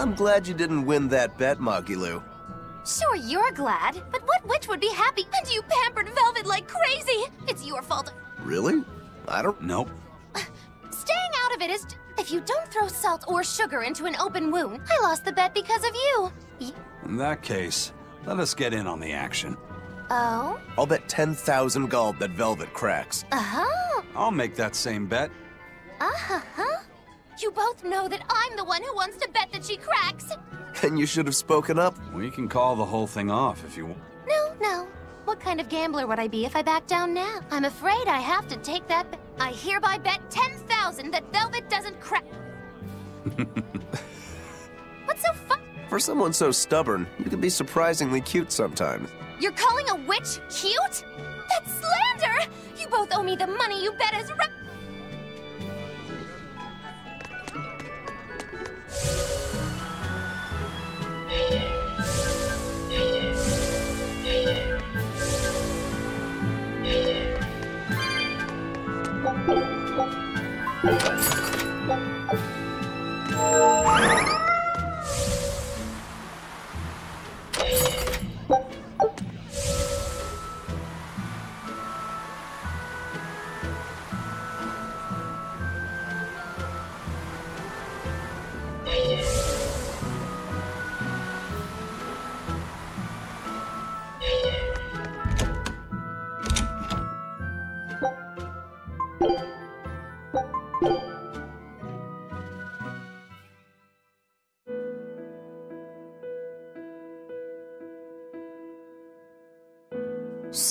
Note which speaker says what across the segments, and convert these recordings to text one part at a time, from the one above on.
Speaker 1: I'm glad you didn't win that bet, Magilou.
Speaker 2: Sure, you're glad, but what witch would be happy? And you pampered Velvet like crazy! It's your fault.
Speaker 1: Really? I don't...
Speaker 3: Nope.
Speaker 2: Staying out of it is... If you don't throw salt or sugar into an open wound, I lost the bet because of you.
Speaker 3: In that case, let us get in on the action.
Speaker 2: Oh?
Speaker 1: I'll bet 10,000 gold that Velvet cracks.
Speaker 2: Uh-huh.
Speaker 3: I'll make that same bet.
Speaker 2: Uh-huh. You both know that I'm the one who wants to bet that she cracks.
Speaker 1: And you should have spoken up.
Speaker 3: We can call the whole thing off if you want.
Speaker 2: No. What kind of gambler would I be if I back down now? I'm afraid I have to take that bet. I hereby bet 10,000 that Velvet doesn't crack. What's so fun?
Speaker 1: For someone so stubborn, you can be surprisingly cute sometimes.
Speaker 2: You're calling a witch cute? That's slander! You both owe me the money you bet as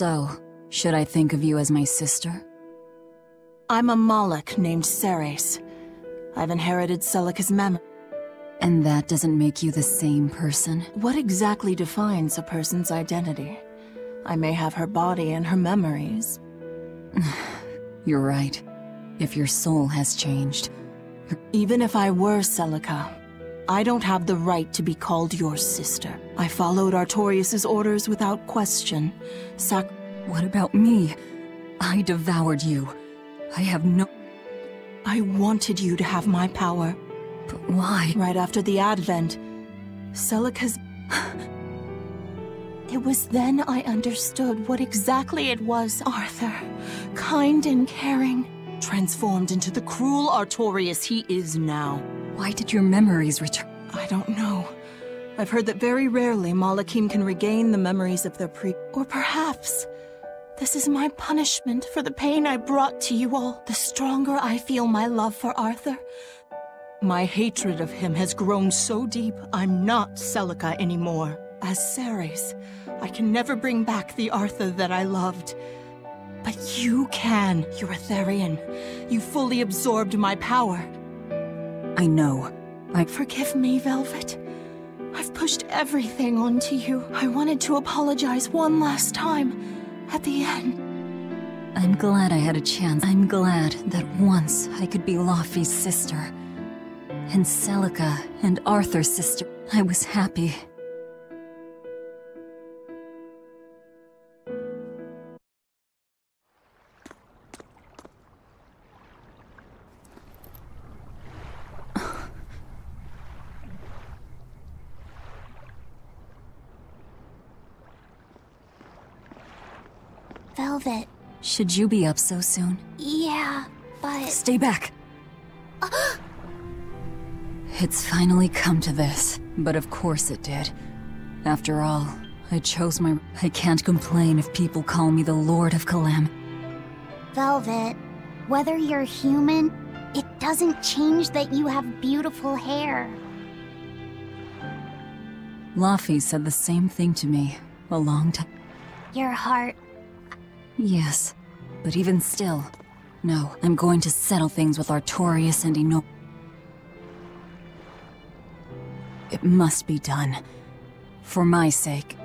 Speaker 4: So, should I think of you as my sister?
Speaker 5: I'm a Moloch named Ceres. I've inherited Celica's memory.
Speaker 4: And that doesn't make you the same person?
Speaker 5: What exactly defines a person's identity? I may have her body and her memories.
Speaker 4: You're right. If your soul has changed.
Speaker 5: Even if I were Celica, I don't have the right to be called your sister. I followed Artorius' orders without question.
Speaker 4: What about me? I devoured you. I have no...
Speaker 5: I wanted you to have my power.
Speaker 4: But why?
Speaker 5: Right after the Advent, Celica's... It was then I understood what exactly it was, Arthur. Kind and caring, transformed into the cruel Artorius he is now.
Speaker 4: Why did your memories return?
Speaker 5: I don't know. I've heard that very rarely Malachim can regain the memories of their Or perhaps this is my punishment for the pain I brought to you all. The stronger I feel my love for Arthur, my hatred of him has grown so deep, I'm not Celica anymore. As Ceres, I can never bring back the Arthur that I loved. But you can, Eurytherian. You fully absorbed my power.
Speaker 4: I know.
Speaker 5: Forgive me, Velvet. I've pushed everything onto you. I wanted to apologize one last time, at the end.
Speaker 4: I'm glad I had a chance. I'm glad that once I could be Laufey's sister. And Celica and Arthur's sister. I was happy.
Speaker 2: Velvet.
Speaker 4: Should you be up so soon?
Speaker 2: Yeah, but...
Speaker 4: Stay back! It's finally come to this, but of course it did. After all, I chose my... I can't complain if people call me the Lord of Calamity.
Speaker 2: Velvet, whether you're human, it doesn't change that you have beautiful hair.
Speaker 4: Laufey said the same thing to me a long time.
Speaker 2: Your heart...
Speaker 4: Yes, but even still, no, I'm going to settle things with Artorius and Eno. It must be done. For my sake.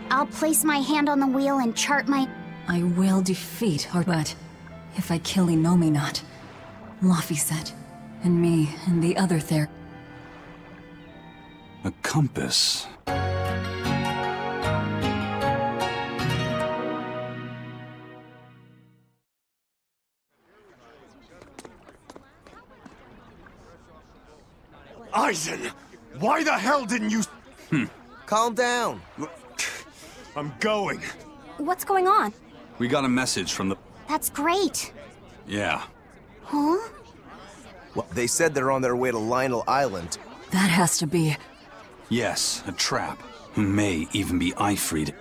Speaker 2: I'll place my hand on the wheel and chart my...
Speaker 4: I will defeat but if I kill Enominat, Laufey said, and me and the other there.
Speaker 3: A compass.
Speaker 6: Eisen! Why the hell didn't you...
Speaker 1: Calm down.
Speaker 6: I'm going.
Speaker 2: What's going on?
Speaker 3: We got a message from the...
Speaker 2: That's great.
Speaker 3: Yeah.
Speaker 2: Huh?
Speaker 1: Well, they said they're on their way to Lionel Island.
Speaker 4: That has to be...
Speaker 3: Yes, a trap. Who may even be Ifrid.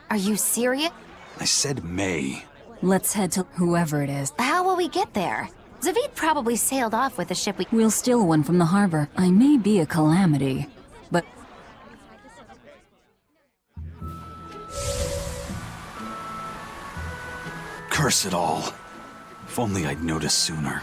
Speaker 2: Are you serious?
Speaker 3: I said may.
Speaker 4: Let's head to whoever it is.
Speaker 2: How will we get there? Zavid probably sailed off with the ship we...
Speaker 4: We'll steal one from the harbor. I may be a calamity, but...
Speaker 3: Curse it all. If only I'd noticed sooner.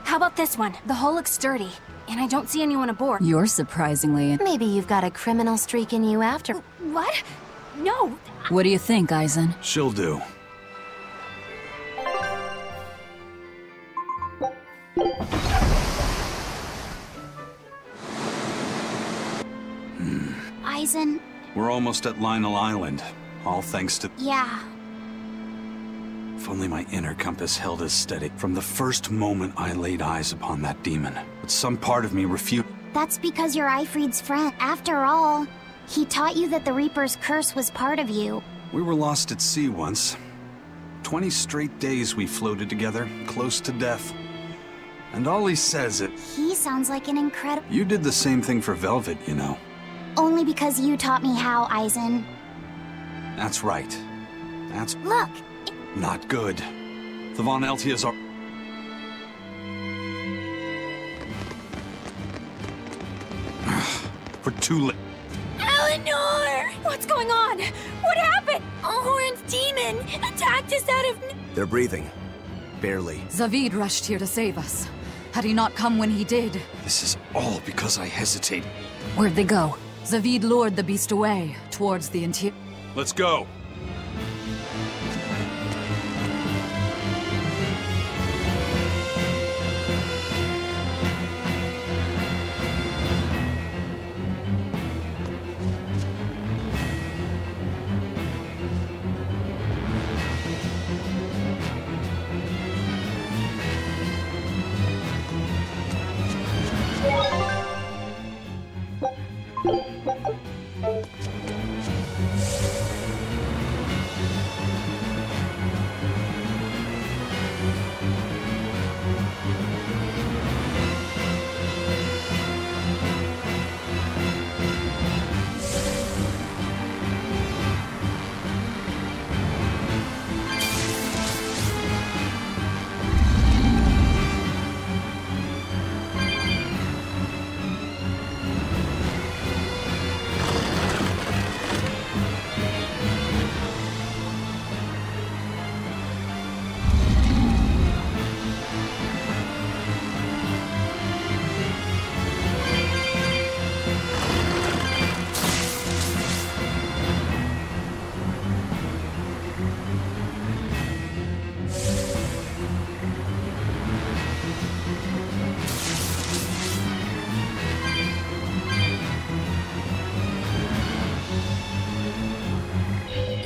Speaker 2: How about this one? The hull looks sturdy, and I don't see anyone aboard.
Speaker 4: You're surprisingly...
Speaker 2: Maybe you've got a criminal streak in you after... What? No!
Speaker 4: What do you think, Eisen?
Speaker 3: She'll do.
Speaker 2: Eisen...
Speaker 3: We're almost at Lionel Island. All thanks to...
Speaker 2: Yeah.
Speaker 3: If only my inner compass held as steady from the first moment I laid eyes upon that demon. But some part of me refused...
Speaker 7: That's because you're Ifrid's friend. After all, he taught you that the Reaper's curse was part of you.
Speaker 3: We were lost at sea once. 20 straight days we floated together, close to death. And all he says is...
Speaker 7: He sounds like an incredible...
Speaker 3: You did the same thing for Velvet, you know.
Speaker 7: Only because you taught me how, Eisen.
Speaker 3: That's right. That's
Speaker 7: Look!
Speaker 3: not good. The Von Eltias are... We're too late.
Speaker 2: Eleanor! What's going on? What happened? A horned demon attacked us out of...
Speaker 1: They're breathing. Barely.
Speaker 4: Zavid rushed here to save us. Had he not come when he did...
Speaker 3: This is all because I hesitate.
Speaker 4: Where'd they go? Zavid lured the beast away, towards the interior...
Speaker 3: Let's go.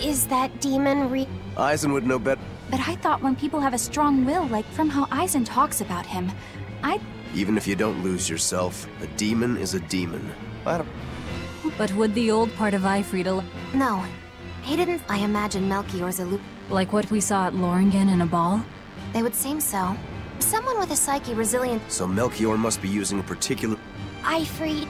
Speaker 7: Is that demon
Speaker 1: Eisen would know better.
Speaker 2: But I thought when people have a strong will, like from how Eisen talks about him,
Speaker 1: Even if you don't lose yourself, a demon is a demon. I don't...
Speaker 4: But would the old part of Ifrid
Speaker 2: No. He didn't... I imagine Melchior's
Speaker 4: like what we saw at Loringen in a ball?
Speaker 2: They would seem so. Someone with a psyche resilient...
Speaker 1: So Melchior must be using a particular...
Speaker 7: Ifrid.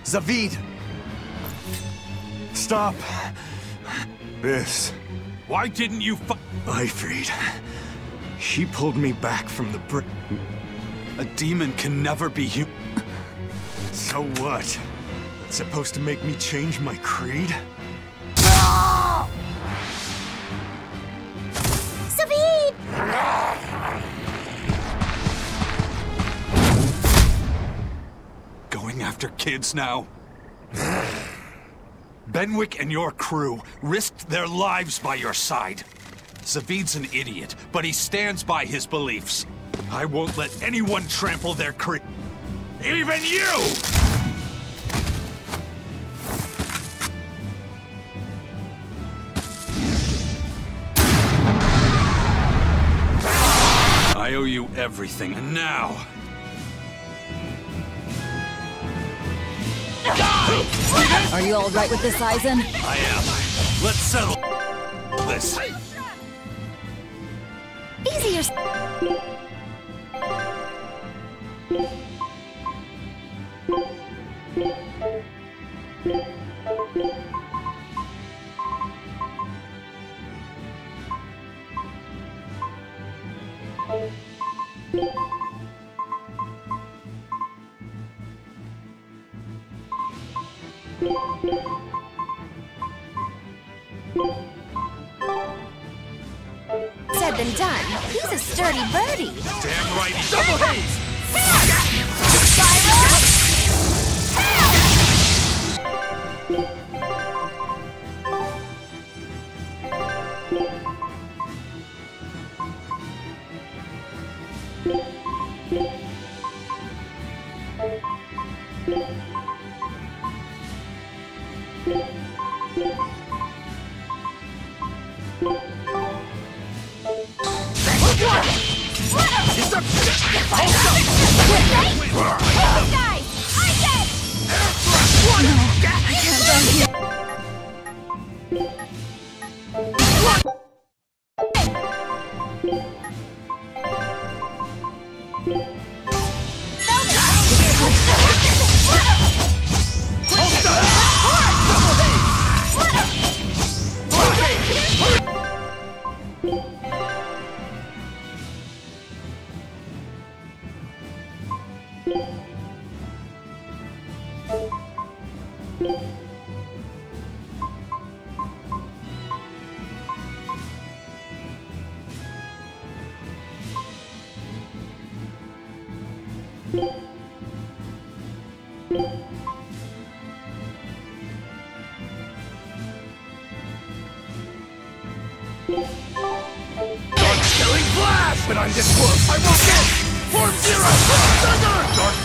Speaker 1: Zavid!
Speaker 6: Stop! This.
Speaker 3: Why didn't you
Speaker 6: Ifrid. She pulled me back from the brick.
Speaker 3: A demon can never be human.
Speaker 6: So what? That's supposed to make me change my creed?
Speaker 7: Savid!
Speaker 3: Going after kids now? Benwick and your crew risked their lives by your side. Zavid's an idiot, but he stands by his beliefs. I won't let anyone trample their creed. Even you! I owe you everything, and now...
Speaker 4: Are you all right with this, Eisen?
Speaker 3: I am. Let's settle this.
Speaker 7: Easier.
Speaker 2: Said than done. He's a sturdy birdie.
Speaker 3: Damn right. Double haze!
Speaker 6: Killing blast! When I'm this close, I won't miss! Form zero! Thunder! Dark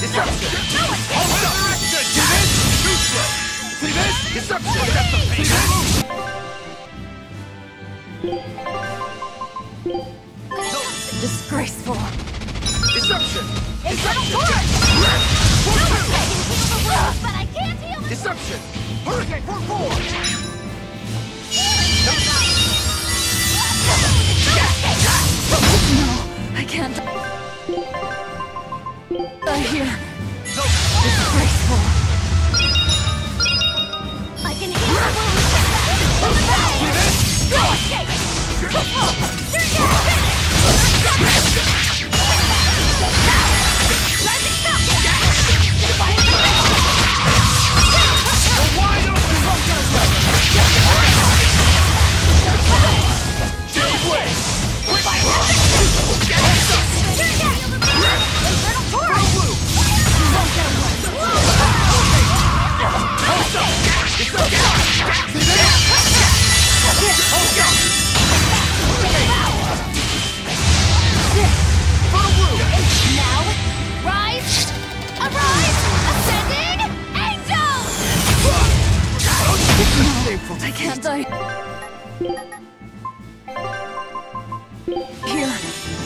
Speaker 6: Deception! Direction! See this? Neutral! See this? Deception! See this?
Speaker 4: Disgraceful.
Speaker 6: Deception!
Speaker 2: It's not force! But I can't heal it!
Speaker 6: Deception! Hurricane for 4!
Speaker 4: No, I can't die here. Disgraceful.
Speaker 2: I can heal the wounds! Go escape!
Speaker 4: I can't die here.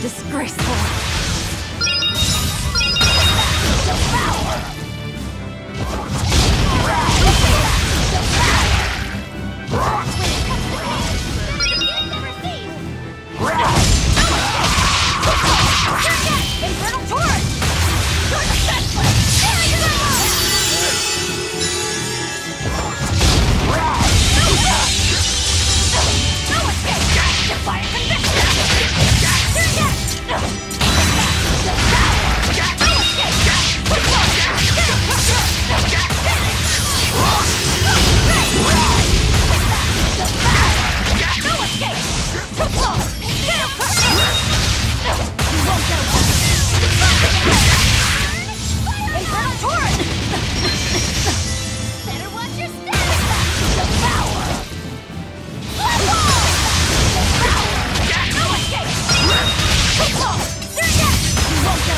Speaker 4: Disgraceful.
Speaker 2: Infernal Torrent! You're the senseless! There you go! No escape! Defiant conviction! No Infernal Torrent! Better watch your step! Devour! No escape! Too close! There you won't go!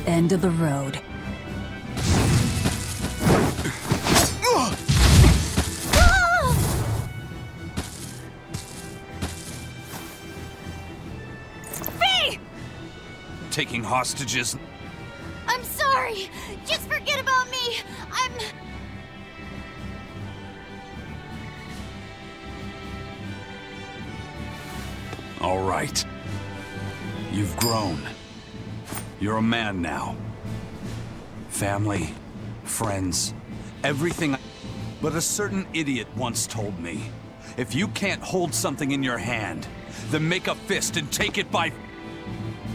Speaker 4: End of the road.
Speaker 3: Taking hostages.
Speaker 2: I'm sorry. Just forget about me.
Speaker 3: All right. You've grown. You're a man now. Family, friends, everything. But a certain idiot once told me, if you can't hold something in your hand, then make a fist and take it by...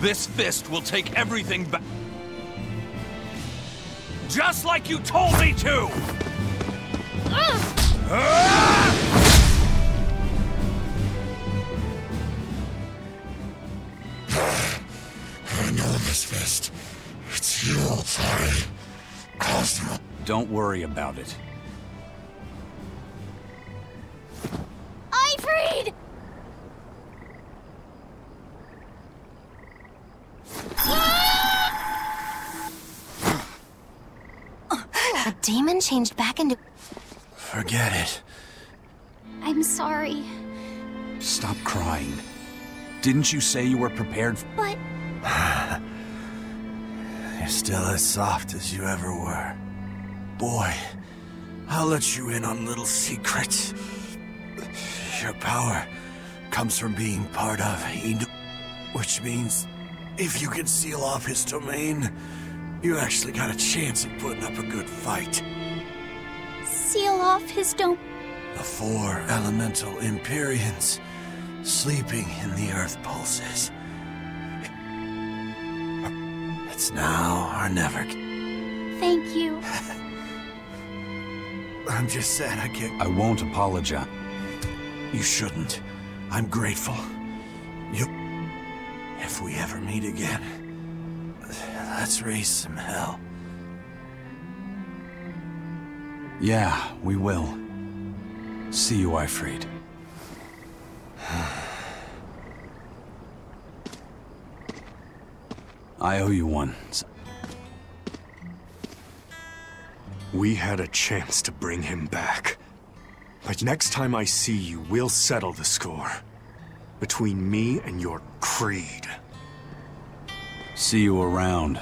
Speaker 3: This fist will take everything back. Just like you told me to!
Speaker 6: I know this fist. It's your fight. Cosmo.
Speaker 3: Don't worry about it.
Speaker 2: Ifrid! A demon changed back into...
Speaker 1: Forget it.
Speaker 7: I'm sorry,
Speaker 3: Stop crying. Didn't you say you were prepared?
Speaker 7: but
Speaker 1: You're still as soft as you ever were. Boy, I'll let you in on a little secret. Your power comes from being part of Inu, which means if you can seal off his domain, you actually got a chance of putting up a good fight.
Speaker 7: seal off his dome.
Speaker 1: The 4 elemental Empyreans sleeping in the earth pulses. It's now or never.
Speaker 7: Thank you.
Speaker 1: I'm just sad I can't.
Speaker 3: I won't apologize.
Speaker 1: You shouldn't. I'm grateful. If we ever meet again, let's raise some hell.
Speaker 3: Yeah, we will. See you, Ifrid. I owe you one.
Speaker 8: We had a chance to bring him back. But next time I see you, we'll settle the score. Between me and your creed.
Speaker 3: See you around.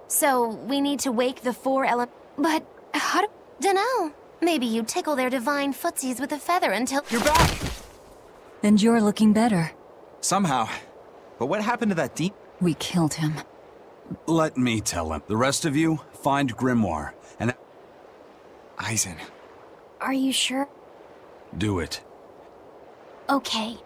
Speaker 2: So, we need to wake the 4 But, how do... Dunno. Maybe you tickle their divine footsies with a feather until...
Speaker 9: You're back!
Speaker 4: And you're looking better.
Speaker 9: Somehow. But what happened to that deep...
Speaker 4: We killed him.
Speaker 3: Let me tell him. The rest of you, find Grimoire, and...
Speaker 9: Eisen.
Speaker 7: Are you sure?
Speaker 1: Do it.
Speaker 7: Okay.